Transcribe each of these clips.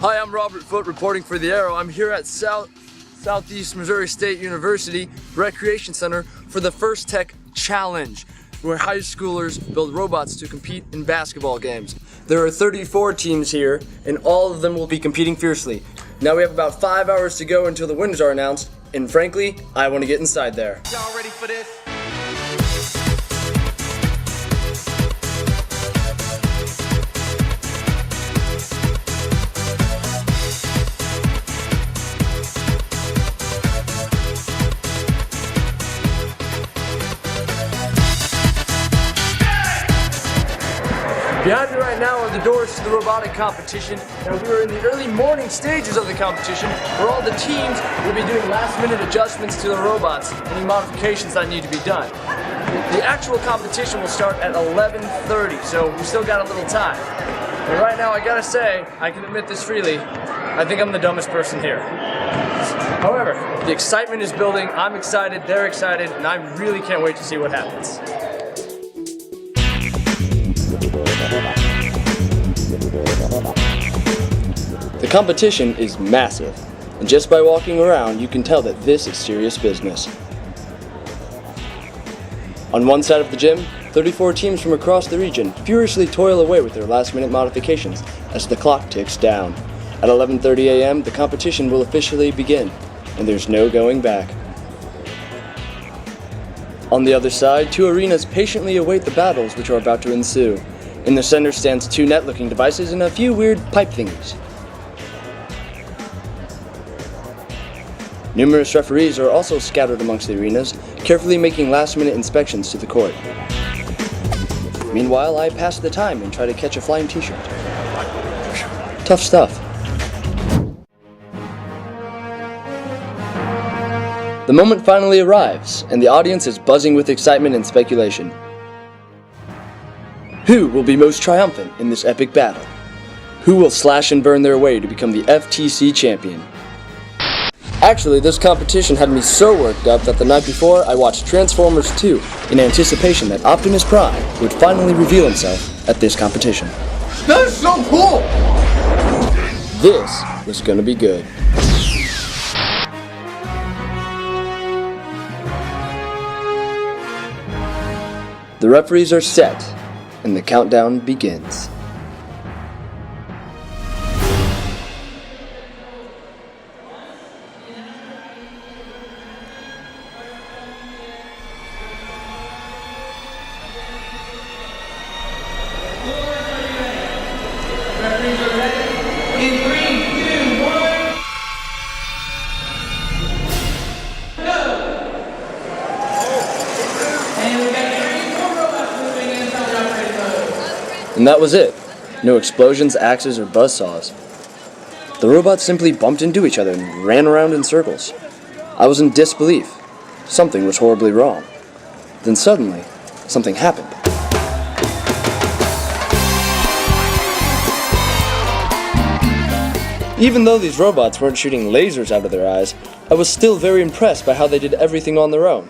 Hi, I'm Robert Foote reporting for The Arrow. I'm here at Southeast Missouri State University Recreation Center for the First Tech Challenge, where high schoolers build robots to compete in basketball games. There are 34 teams here, and all of them will be competing fiercely. Now we have about 5 hours to go until the winners are announced, and frankly, I want to get inside there. Y'all ready for this? Behind me right now are the doors to the robotic competition. Now we are in the early morning stages of the competition where all the teams will be doing last-minute adjustments to the robots, any modifications that need to be done. The actual competition will start at 11:30, so we still got a little time. But right now, I gotta say, I can admit this freely, I think I'm the dumbest person here. However, the excitement is building, I'm excited, they're excited, and I really can't wait to see what happens. The competition is massive, and just by walking around you can tell that this is serious business. On one side of the gym, 34 teams from across the region furiously toil away with their last-minute modifications as the clock ticks down. At 11:30 a.m., the competition will officially begin, and there's no going back. On the other side, two arenas patiently await the battles which are about to ensue. In the center stands two net-looking devices and a few weird pipe thingies. Numerous referees are also scattered amongst the arenas, carefully making last-minute inspections to the court. Meanwhile, I pass the time and try to catch a flying t-shirt. Tough stuff. The moment finally arrives, and the audience is buzzing with excitement and speculation. Who will be most triumphant in this epic battle? Who will slash and burn their way to become the FTC champion? Actually, this competition had me so worked up that the night before I watched Transformers 2 in anticipation that Optimus Prime would finally reveal himself at this competition. That is so cool! This was gonna be good. The referees are set, and the countdown begins. Referees are ready. In 3, 2, 1. Go! And we got 3 more robots moving into the operating mode. And that was it. No explosions, axes, or buzzsaws. The robots simply bumped into each other and ran around in circles. I was in disbelief. Something was horribly wrong. Then suddenly, something happened. Even though these robots weren't shooting lasers out of their eyes, I was still very impressed by how they did everything on their own,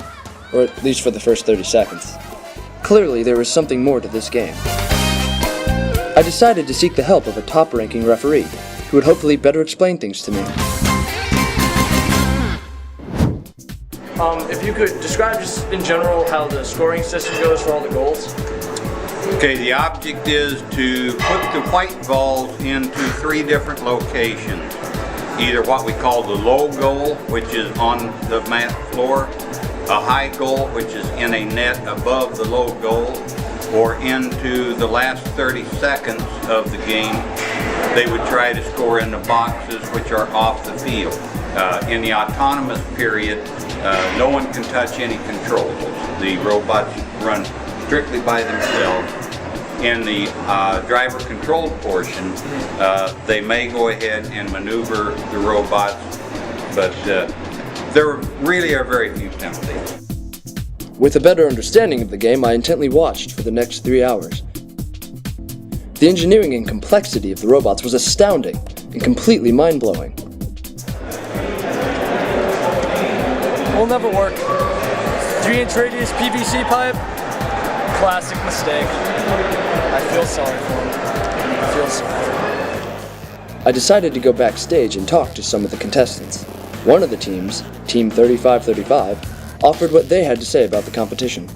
or at least for the first 30 seconds. Clearly, there was something more to this game. I decided to seek the help of a top-ranking referee, who would hopefully better explain things to me. If you could describe just in general how the scoring system goes for all the goals. Okay, the object is to put the white balls into 3 different locations. Either what we call the low goal, which is on the mat floor, a high goal, which is in a net above the low goal, or into the last 30 seconds of the game, they would try to score in the boxes which are off the field. In the autonomous period, no one can touch any controls. The robots run strictly by themselves. In the driver-controlled portion, they may go ahead and maneuver the robots, but there really are very few penalties. With a better understanding of the game, I intently watched for the next 3 hours. The engineering and complexity of the robots was astounding and completely mind-blowing. Will never work. 3-inch radius PVC pipe? Classic mistake. I feel sorry for him. I feel sorry. I decided to go backstage and talk to some of the contestants. One of the teams, Team 3535, offered what they had to say about the competition.